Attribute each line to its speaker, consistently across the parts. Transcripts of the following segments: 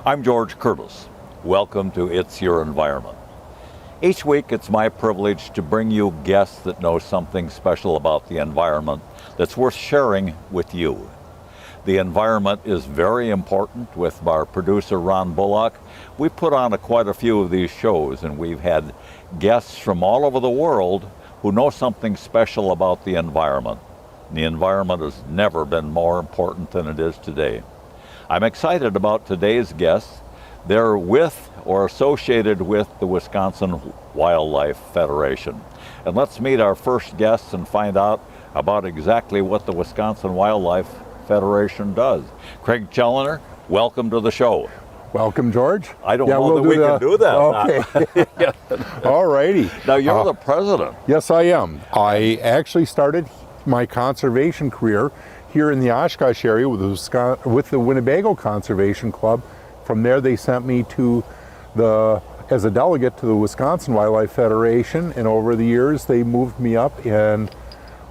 Speaker 1: I'm George Curtis. Welcome to It's Your Environment. Each week it's my privilege to bring you guests that know something special about the environment that's worth sharing with you. The environment is very important. With our producer Ron Bullock, we put on quite a few of these shows, and we've had guests from all over the world who know something special about the environment. The environment has never been more important than it is today. I'm excited about today's guests. They're with or associated with the Wisconsin Wildlife Federation. And let's meet our first guests and find out about exactly what the Wisconsin Wildlife Federation does. Craig Challoner, welcome to the show.
Speaker 2: Welcome, George.
Speaker 1: I don't know that we can do that.
Speaker 2: Okay. All righty.
Speaker 1: Now, you're the president.
Speaker 2: Yes, I am. I actually started my conservation career here in the Oshkosh area with the Winnebago Conservation Club. From there, they sent me as a delegate to the Wisconsin Wildlife Federation, and over the years, they moved me up and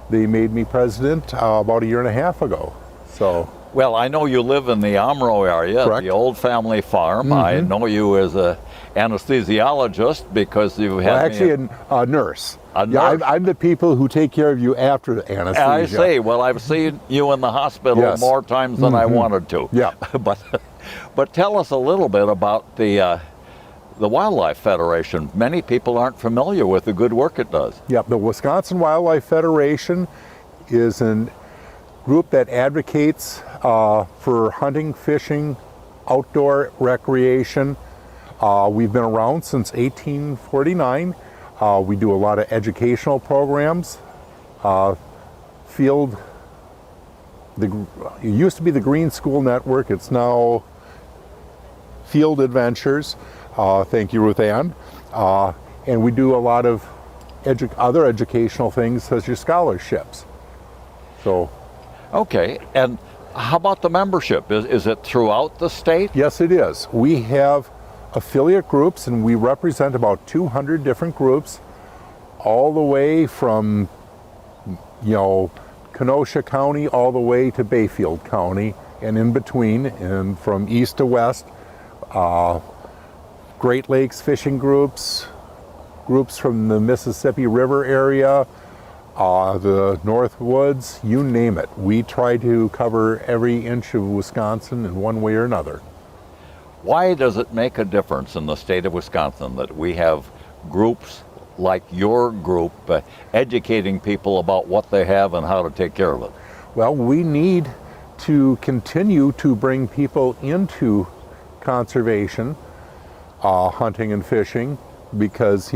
Speaker 2: they made me president about a year and a half ago. So,
Speaker 1: well, I know you live in the Omro area,
Speaker 2: correct.
Speaker 1: The old family farm. Mm-hmm. I know you as an anesthesiologist because you had
Speaker 2: a nurse.
Speaker 1: A nurse?
Speaker 2: Yeah, I'm the people who take care of you after the anesthesia.
Speaker 1: I see. Well, I've seen you in the hospital more times than I wanted to.
Speaker 2: Yeah.
Speaker 1: But tell us a little bit about the Wildlife Federation. Many people aren't familiar with the good work it does.
Speaker 2: Yep, the Wisconsin Wildlife Federation is a group that advocates for hunting, fishing, outdoor recreation. We've been around since 1849. We do a lot of educational programs. It used to be the Green School Network. It's now Field Adventures. Thank you, Ruth Ann. And we do a lot of other educational things such as scholarships. So,
Speaker 1: okay, and how about the membership? Is it throughout the state?
Speaker 2: Yes, it is. We have affiliate groups, and we represent about 200 different groups, all the way from, Kenosha County all the way to Bayfield County, and in between, and from east to west. Great Lakes fishing groups from the Mississippi River area, the North Woods, you name it. We try to cover every inch of Wisconsin in one way or another.
Speaker 1: Why does it make a difference in the state of Wisconsin that we have groups like your group educating people about what they have and how to take care of it?
Speaker 2: Well, we need to continue to bring people into conservation, hunting and fishing, because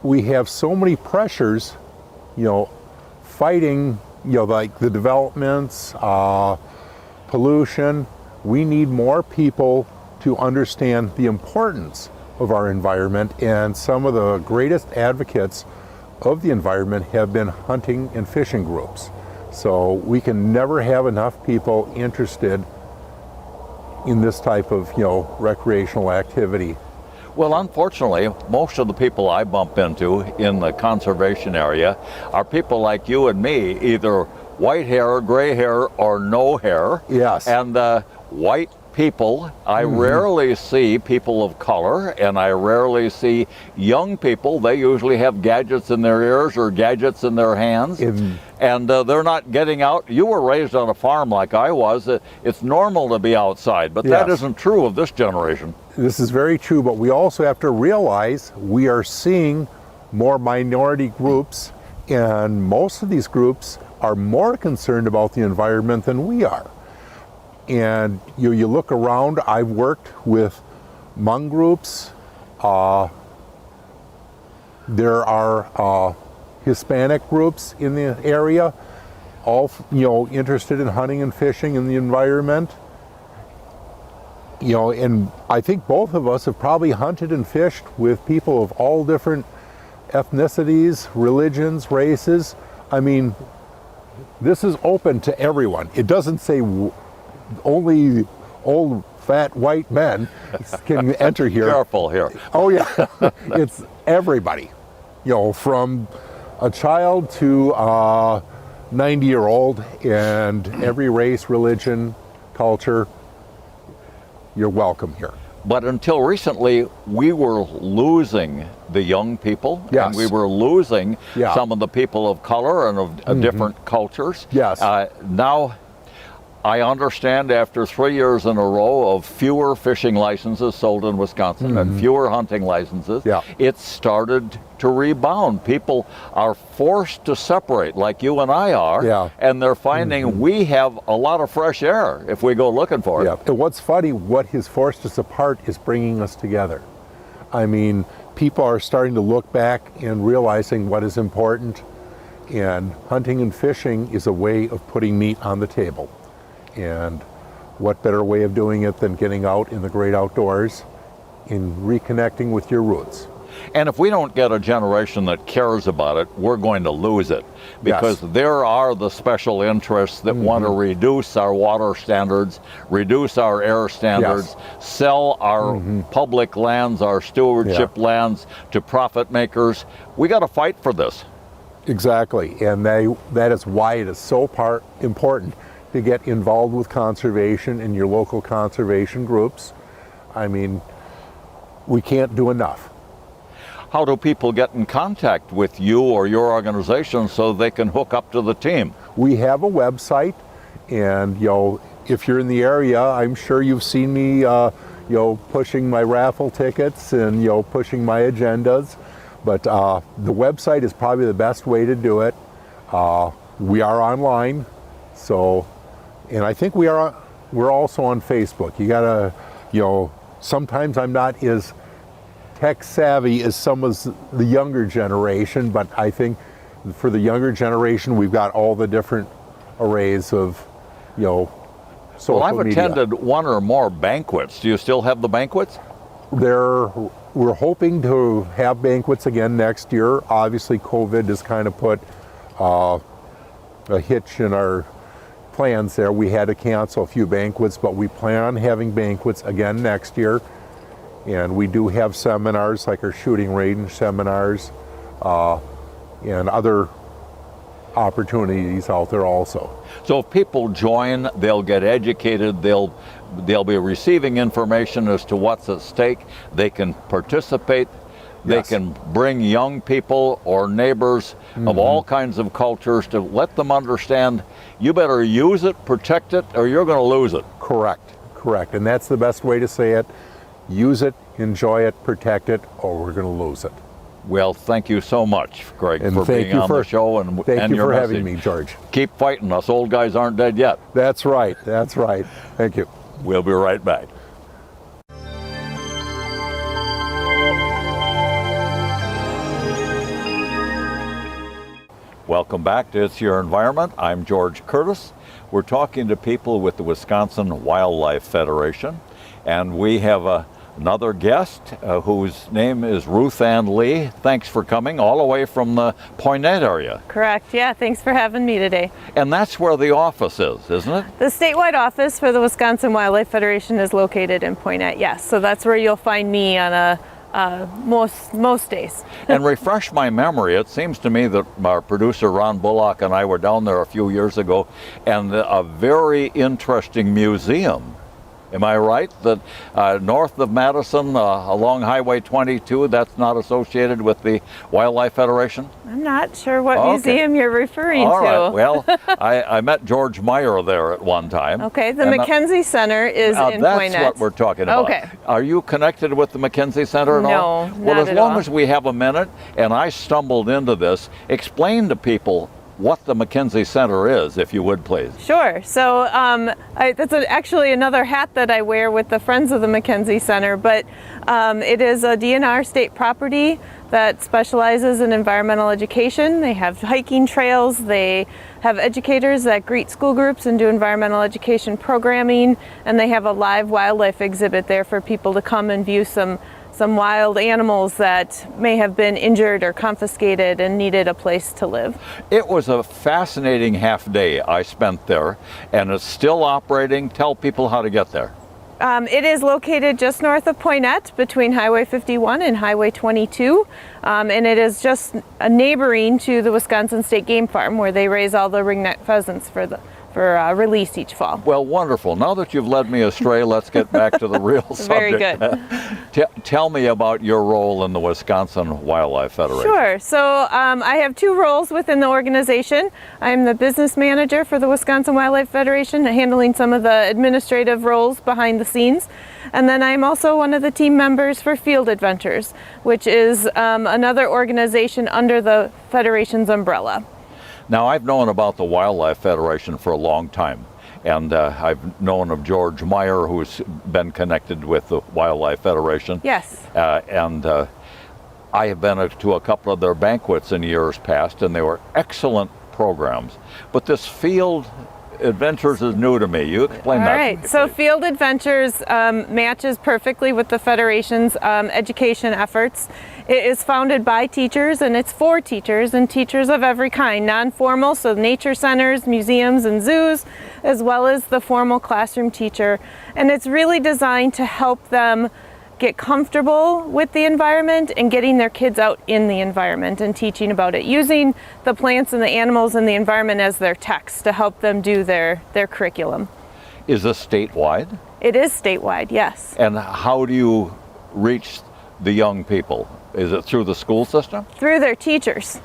Speaker 2: we have so many pressures, fighting, like the developments, pollution. We need more people to understand the importance of our environment, and some of the greatest advocates of the environment have been hunting and fishing groups. So we can never have enough people interested in this type of, recreational activity.
Speaker 1: Well, unfortunately, most of the people I bump into in the conservation area are people like you and me, either white hair, gray hair, or no hair.
Speaker 2: Yes.
Speaker 1: And white people, I rarely see people of color, and I rarely see young people. They usually have gadgets in their ears or gadgets in their hands, and they're not getting out. You were raised on a farm like I was. It's normal to be outside, but that isn't true of this generation.
Speaker 2: This is very true, but we also have to realize we are seeing more minority groups, and most of these groups are more concerned about the environment than we are. And you look around, I've worked with Hmong groups. There are Hispanic groups in the area, all interested in hunting and fishing in the environment. And I think both of us have probably hunted and fished with people of all different ethnicities, religions, races. I mean, this is open to everyone. It doesn't say only old fat white men can enter here.
Speaker 1: Careful here.
Speaker 2: Oh yeah, it's everybody, from a child to a 90-year-old, and every race, religion, culture. you're welcome here.
Speaker 1: But until recently, we were losing the young people,
Speaker 2: Yes.
Speaker 1: and we were losing
Speaker 2: Yeah.
Speaker 1: some of the people of color and of different cultures.
Speaker 2: Yes.
Speaker 1: Now, I understand after 3 years in a row of fewer fishing licenses sold in Wisconsin and fewer hunting licenses,
Speaker 2: Yeah.
Speaker 1: it started to rebound. People are forced to separate like you and I are,
Speaker 2: Yeah.
Speaker 1: and they're finding we have a lot of fresh air if we go looking for it.
Speaker 2: Yeah. And what's funny, what has forced us apart is bringing us together. I mean, people are starting to look back and realizing what is important, and hunting and fishing is a way of putting meat on the table. And what better way of doing it than getting out in the great outdoors and reconnecting with your roots?
Speaker 1: And if we don't get a generation that cares about it, we're going to lose it, because
Speaker 2: Yes.
Speaker 1: there are the special interests that want to reduce our water standards, reduce our air standards, sell our public lands, our stewardship lands to profit makers. We got to fight for this.
Speaker 2: Exactly, and that is why it is so important to get involved with conservation in your local conservation groups. I mean, we can't do enough.
Speaker 1: How do people get in contact with you or your organization so they can hook up to the team?
Speaker 2: We have a website, and if you're in the area, I'm sure you've seen me pushing my raffle tickets and pushing my agendas. But the website is probably the best way to do it. We are online, and I think we're also on Facebook. You gotta, sometimes I'm not as tech savvy as some of the younger generation, but I think for the younger generation, we've got all the different arrays of, social
Speaker 1: Well, I've
Speaker 2: media.
Speaker 1: attended one or more banquets. Do you still have the banquets?
Speaker 2: We're hoping to have banquets again next year. Obviously, COVID has kind of put a hitch in our plans there. We had to cancel a few banquets, but we plan on having banquets again next year. And we do have seminars, like our shooting range seminars, and other opportunities out there also.
Speaker 1: So if people join, they'll get educated, they'll be receiving information as to what's at stake, they can participate, they
Speaker 2: Yes.
Speaker 1: can bring young people or neighbors of all kinds of cultures to let them understand you better use it, protect it, or you're going to lose it.
Speaker 2: Correct. And that's the best way to say it. Use it, enjoy it, protect it, or we're going to lose it.
Speaker 1: Well, thank you so much, Craig,
Speaker 2: And
Speaker 1: for
Speaker 2: thank
Speaker 1: being
Speaker 2: you
Speaker 1: on the show and
Speaker 2: Thank you
Speaker 1: your
Speaker 2: for
Speaker 1: message.
Speaker 2: having me, George.
Speaker 1: Keep fighting. Us old guys aren't dead yet.
Speaker 2: That's right. Thank you.
Speaker 1: We'll be right back. Welcome back to It's Your Environment. I'm George Curtis. We're talking to people with the Wisconsin Wildlife Federation, and we have another guest whose name is Ruth Ann Lee. Thanks for coming all the way from the Poinet area.
Speaker 3: Correct. Yeah, thanks for having me today.
Speaker 1: And that's where the office is, isn't it?
Speaker 3: The statewide office for the Wisconsin Wildlife Federation is located in Poinet, yes. So that's where you'll find me on most days.
Speaker 1: And refresh my memory, it seems to me that our producer Ron Bullock and I were down there a few years ago, and a very interesting museum. Am I right that north of Madison, along Highway 22, that's not associated with the Wildlife Federation?
Speaker 3: I'm not sure what
Speaker 1: Okay.
Speaker 3: museum you're referring
Speaker 1: All
Speaker 3: to.
Speaker 1: right, well, I met George Meyer there at one time.
Speaker 3: Okay, the
Speaker 1: And,
Speaker 3: McKenzie Center is in
Speaker 1: that's
Speaker 3: Poinet.
Speaker 1: what we're talking about.
Speaker 3: Okay.
Speaker 1: Are you connected with the McKenzie Center at all?
Speaker 3: No,
Speaker 1: Well,
Speaker 3: not
Speaker 1: as
Speaker 3: at
Speaker 1: long
Speaker 3: all.
Speaker 1: as we have a minute, and I stumbled into this, explain to people what the McKenzie Center is, if you would, please.
Speaker 3: Sure. So that's actually another hat that I wear with the Friends of the McKenzie Center, but it is a DNR state property that specializes in environmental education. They have hiking trails, they have educators that greet school groups and do environmental education programming, and they have a live wildlife exhibit there for people to come and view some wild animals that may have been injured or confiscated and needed a place to live.
Speaker 1: It was a fascinating half day I spent there, and it's still operating. Tell people how to get there.
Speaker 3: It is located just north of Poinet between Highway 51 and Highway 22, and it is just neighboring to the Wisconsin State Game Farm, where they raise all the ringneck pheasants for release each fall.
Speaker 1: Well, wonderful. Now that you've led me astray, let's get back to the real subject.
Speaker 3: Very good.
Speaker 1: Tell me about your role in the Wisconsin Wildlife Federation.
Speaker 3: Sure. So I have two roles within the organization. I'm the business manager for the Wisconsin Wildlife Federation, handling some of the administrative roles behind the scenes. And then I'm also one of the team members for Field Adventures, which is another organization under the Federation's umbrella.
Speaker 1: Now, I've known about the Wildlife Federation for a long time, and I've known of George Meyer, who's been connected with the Wildlife Federation.
Speaker 3: Yes.
Speaker 1: I have been to a couple of their banquets in years past, and they were excellent programs. But this Field Adventures is new to me. You explain that.
Speaker 3: All right. So Field Adventures matches perfectly with the Federation's education efforts. It is founded by teachers, and it's for teachers and teachers of every kind, non-formal, so nature centers, museums, and zoos, as well as the formal classroom teacher. And it's really designed to help them get comfortable with the environment and getting their kids out in the environment and teaching about it, using the plants and the animals and the environment as their text to help them do their curriculum.
Speaker 1: Is this statewide?
Speaker 3: It is statewide, yes.
Speaker 1: And how do you reach the young people? Is it through the school system?
Speaker 3: Through their teachers.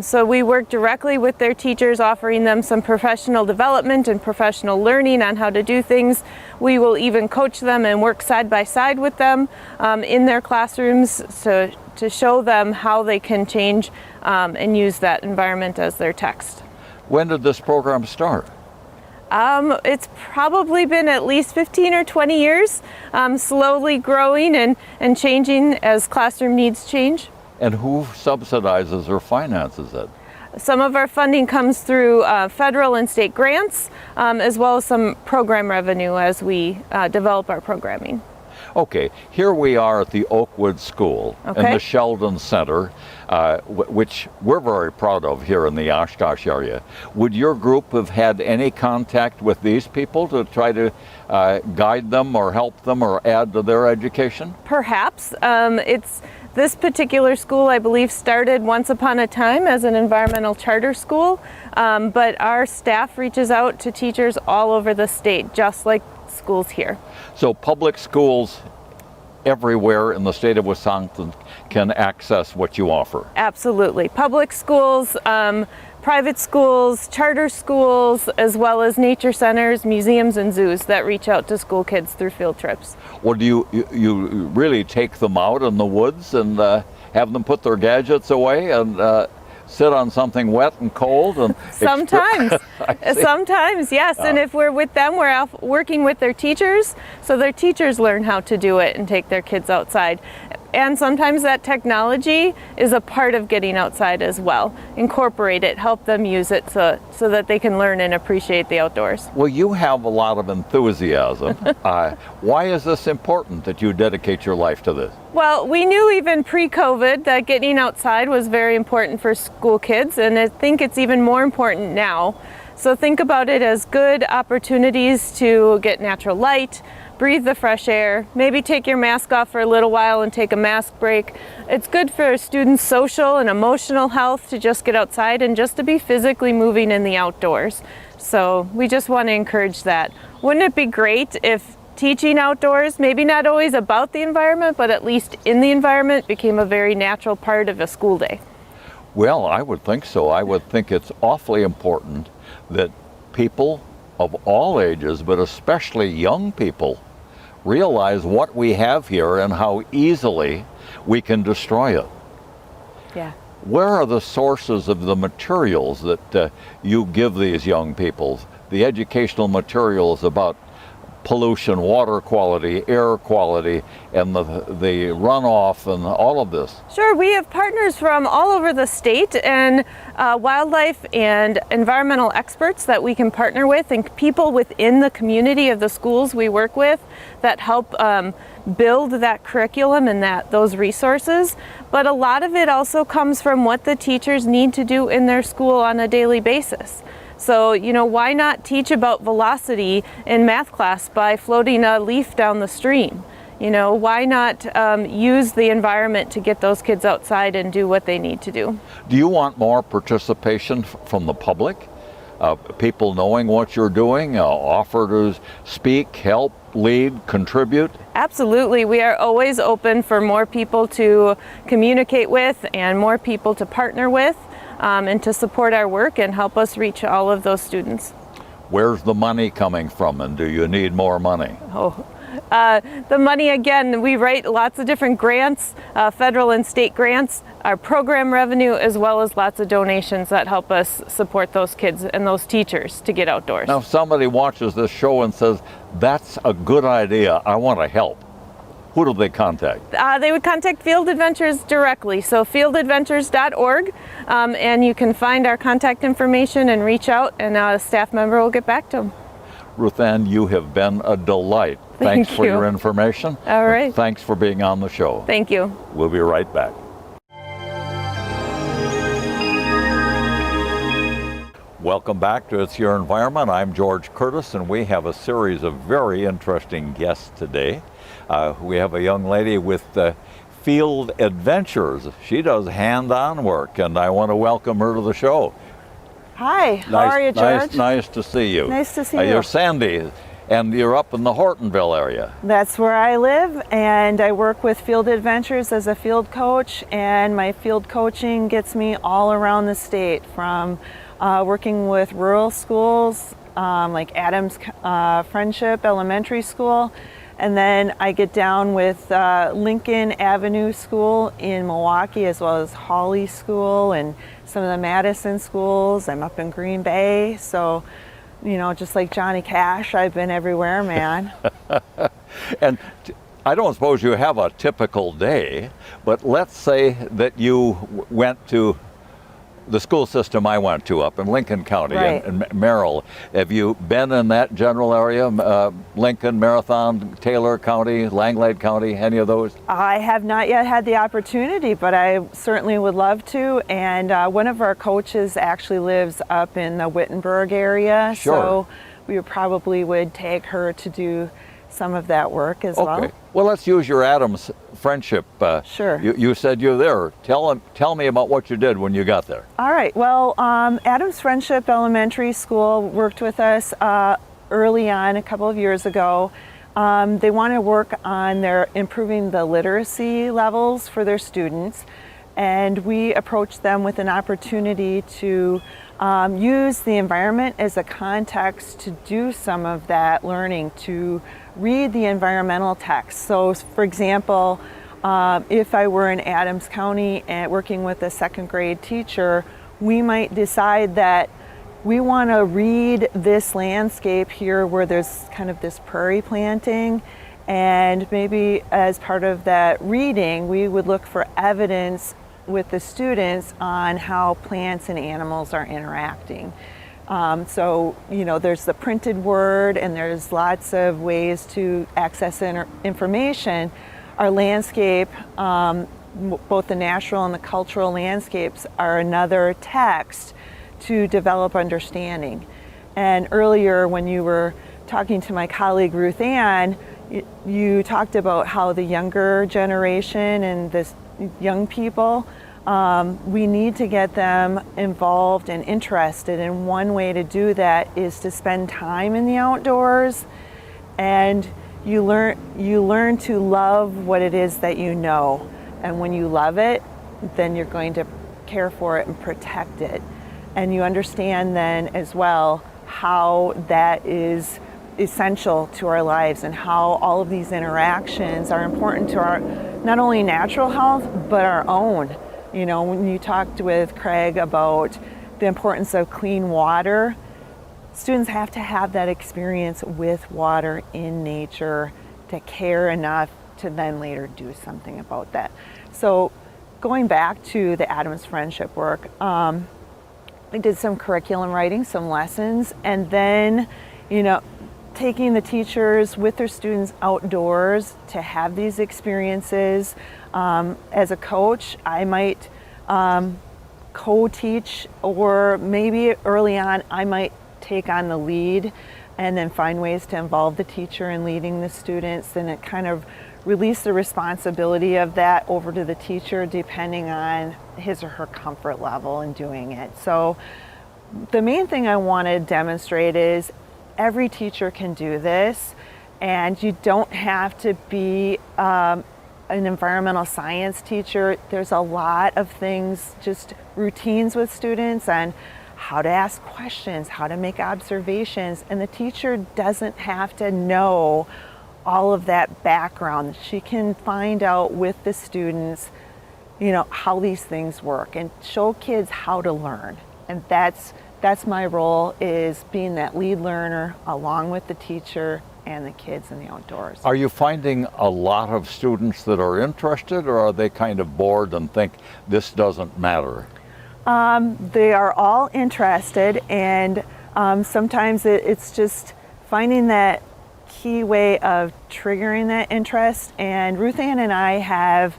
Speaker 3: So we work directly with their teachers, offering them some professional development and professional learning on how to do things. We will even coach them and work side by side with them in their classrooms to show them how they can change and use that environment as their text.
Speaker 1: When did this program start?
Speaker 3: It's probably been at least 15 or 20 years, slowly growing and changing as classroom needs change.
Speaker 1: And who subsidizes or finances it?
Speaker 3: Some of our funding comes through federal and state grants, as well as some program revenue as we develop our programming.
Speaker 1: Okay, here we are at the Oakwood School in the Sheldon Center, which we're very proud of here in the Oshkosh area. Would your group have had any contact with these people to try to guide them or help them or add to their education?
Speaker 3: Perhaps. This particular school, I believe, started once upon a time as an environmental charter school, but our staff reaches out to teachers all over the state, just like schools here.
Speaker 1: So public schools everywhere in the state of Wisconsin can access what you offer?
Speaker 3: Absolutely. Public schools, private schools, charter schools, as well as nature centers, museums, and zoos that reach out to school kids through field trips.
Speaker 1: Well, do you really take them out in the woods and have them put their gadgets away and sit on something wet and cold? And
Speaker 3: sometimes, yes. And if we're with them, we're out working with their teachers, so their teachers learn how to do it and take their kids outside. And sometimes that technology is a part of getting outside as well. Incorporate it, help them use it so that they can learn and appreciate the outdoors.
Speaker 1: Well, you have a lot of enthusiasm. Why is this important that you dedicate your life to this?
Speaker 3: Well, we knew even pre-COVID that getting outside was very important for school kids, and I think it's even more important now. So think about it as good opportunities to get natural light, breathe the fresh air, maybe take your mask off for a little while and take a mask break. It's good for students' social and emotional health to just get outside and just to be physically moving in the outdoors. So we just want to encourage that. Wouldn't it be great if teaching outdoors, maybe not always about the environment, but at least in the environment, became a very natural part of a school day?
Speaker 1: Well, I would think so. I would think it's awfully important that people of all ages, but especially young people, realize what we have here and how easily we can destroy it.
Speaker 3: Yeah.
Speaker 1: Where are the sources of the materials that you give these young people? The educational materials about pollution, water quality, air quality, and the runoff and all of this?
Speaker 3: Sure, we have partners from all over the state and wildlife and environmental experts that we can partner with, and people within the community of the schools we work with that help build that curriculum and those resources. But a lot of it also comes from what the teachers need to do in their school on a daily basis. So, why not teach about velocity in math class by floating a leaf down the stream? Why not use the environment to get those kids outside and do what they need to do?
Speaker 1: Do you want more participation from the public? people knowing what you're doing, offer to speak, help, lead, contribute?
Speaker 3: Absolutely. We are always open for more people to communicate with and more people to partner with and to support our work and help us reach all of those students.
Speaker 1: Where's the money coming from, and do you need more money?
Speaker 3: The money, again, we write lots of different grants, federal and state grants, our program revenue, as well as lots of donations that help us support those kids and those teachers to get outdoors.
Speaker 1: Now, if somebody watches this show and says, that's a good idea, I want to help, who do they contact?
Speaker 3: They would contact Field Adventures directly, so fieldadventures.org, and you can find our contact information and reach out, and a staff member will get back to them.
Speaker 1: Ruth Ann, you have been a delight. Thanks for your information.
Speaker 3: All right.
Speaker 1: Thanks for being on the show.
Speaker 3: Thank you.
Speaker 1: We'll be right back. Welcome back to It's Your Environment. I'm George Curtis, and we have a series of very interesting guests today. We have a young lady with Field Adventures. She does hand-on work, and I want to welcome her to the show.
Speaker 4: Hi, how are you, George?
Speaker 1: Nice to see you.
Speaker 4: Nice to see you.
Speaker 1: You're Sandy, and you're up in the Hortonville area.
Speaker 4: That's where I live, and I work with Field Adventures as a field coach, and my field coaching gets me all around the state, from working with rural schools like Adams Friendship Elementary School, and then I get down with Lincoln Avenue School in Milwaukee, as well as Hawley School and some of the Madison schools. I'm up in Green Bay, so just like Johnny Cash, I've been everywhere, man.
Speaker 1: And I don't suppose you have a typical day, but let's say that you went to the school system I went to up in Lincoln County,
Speaker 4: right,
Speaker 1: in Merrill. Have you been in that general area, Lincoln, Marathon, Taylor County, Langlade County, any of those?
Speaker 4: I have not yet had the opportunity, but I certainly would love to. And one of our coaches actually lives up in the Wittenberg area,
Speaker 1: Sure.
Speaker 4: So we probably would take her to do some of that work as well.
Speaker 1: Okay. Well, let's use your Adams Friendship.
Speaker 4: Sure.
Speaker 1: You said you're there. Tell me about what you did when you got there.
Speaker 4: All right. Well, Adams Friendship Elementary School worked with us early on, a couple of years ago. They want to work on their improving the literacy levels for their students, and we approached them with an opportunity to use the environment as a context to do some of that learning, to read the environmental text. So, for example, if I were in Adams County and working with a second grade teacher, we might decide that we want to read this landscape here where there's kind of this prairie planting, and maybe as part of that reading, we would look for evidence with the students on how plants and animals are interacting. So, there's the printed word, and there's lots of ways to access information. Our landscape, both the natural and the cultural landscapes, are another text to develop understanding. And earlier, when you were talking to my colleague Ruth Ann, you talked about how the younger generation and this young people, we need to get them involved and interested. And one way to do that is to spend time in the outdoors, and you learn to love what it is that you know. And when you love it, then you're going to care for it and protect it. And you understand then as well how that is essential to our lives, and how all of these interactions are important to our not only natural health but our own. When you talked with Craig about the importance of clean water, students have to have that experience with water in nature to care enough to then later do something about that. So going back to the Adams Friendship work, I did some curriculum writing, some lessons, and then, taking the teachers with their students outdoors to have these experiences. As a coach, I might co-teach, or maybe early on I might take on the lead and then find ways to involve the teacher in leading the students, and it kind of release the responsibility of that over to the teacher depending on his or her comfort level in doing it. So the main thing I want to demonstrate is every teacher can do this, and you don't have to be an environmental science teacher. There's a lot of things, just routines with students and how to ask questions, how to make observations, and the teacher doesn't have to know all of that background. She can find out with the students, how these things work and show kids how to learn. And that's my role, is being that lead learner along with the teacher and the kids in the outdoors.
Speaker 1: Are you finding a lot of students that are interested, or are they kind of bored and think this doesn't matter?
Speaker 4: They are all interested, and sometimes it's just finding that key way of triggering that interest. And Ruth Ann and I have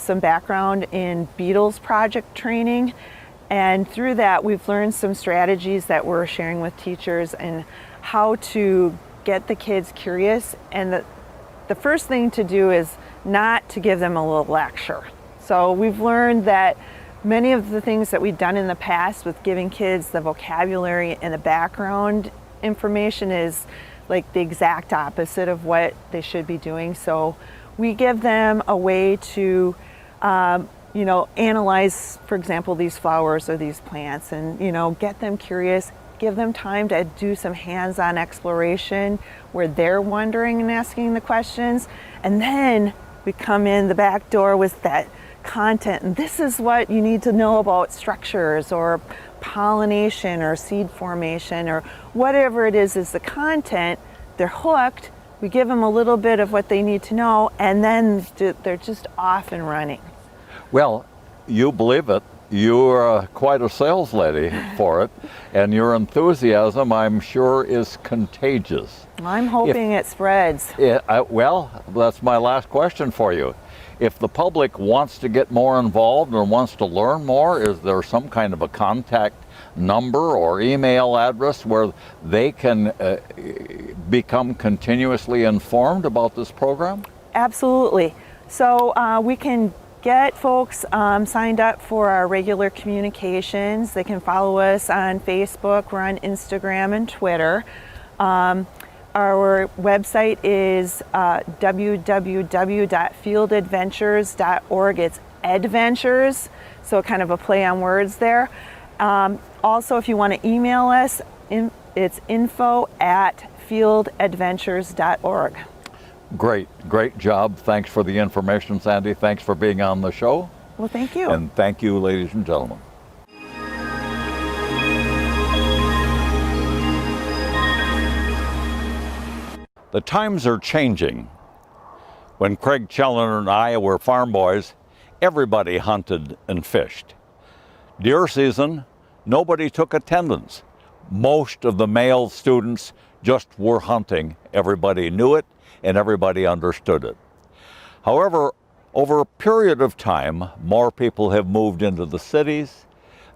Speaker 4: some background in Beatles project training, and through that we've learned some strategies that we're sharing with teachers and how to get the kids curious. And the first thing to do is not to give them a little lecture. So we've learned that many of the things that we've done in the past with giving kids the vocabulary and the background information is like the exact opposite of what they should be doing. So we give them a way to analyze, for example, these flowers or these plants, and get them curious, give them time to do some hands-on exploration where they're wondering and asking the questions, and then we come in the back door with that content, and this is what you need to know about structures or pollination or seed formation or whatever it is the content. They're hooked. We give them a little bit of what they need to know, and then they're just off and running.
Speaker 1: Well, you believe it. You're quite a sales lady for it, and your enthusiasm, I'm sure, is contagious.
Speaker 4: I'm hoping it spreads.
Speaker 1: Well, that's my last question for you. If the public wants to get more involved or wants to learn more, is there some kind of a contact number or email address where they can become continuously informed about this program?
Speaker 4: Absolutely. So we can get folks signed up for our regular communications. They can follow us on Facebook, we're on Instagram and Twitter. Our website is www.fieldadventures.org. It's adventures, so kind of a play on words there. Also, if you want to email us, it's info@fieldadventures.org.
Speaker 1: Great job. Thanks for the information, Sandy. Thanks for being on the show.
Speaker 4: Well, thank you.
Speaker 1: And thank you, ladies and gentlemen. The times are changing. When Craig Challoner and I were farm boys, everybody hunted and fished. Deer season, nobody took attendance. Most of the male students just were hunting. Everybody knew it and everybody understood it. However, over a period of time, more people have moved into the cities.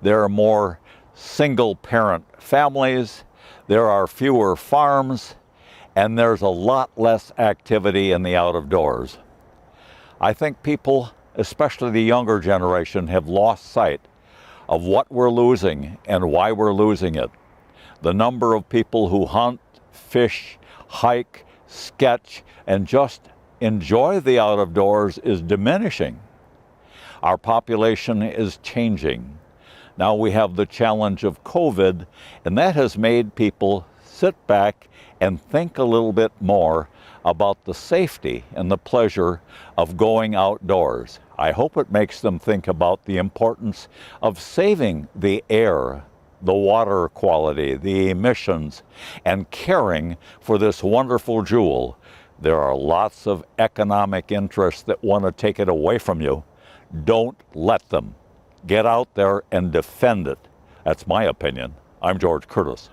Speaker 1: There are more single-parent families. There are fewer farms. And there's a lot less activity in the out of doors. I think people, especially the younger generation, have lost sight of what we're losing and why we're losing it. The number of people who hunt, fish, hike, sketch, and just enjoy the out of doors is diminishing. Our population is changing. Now we have the challenge of COVID, and that has made people sit back and think a little bit more about the safety and the pleasure of going outdoors. I hope it makes them think about the importance of saving the air, the water quality, the emissions, and caring for this wonderful jewel. There are lots of economic interests that want to take it away from you. Don't let them. Get out there and defend it. That's my opinion. I'm George Curtis.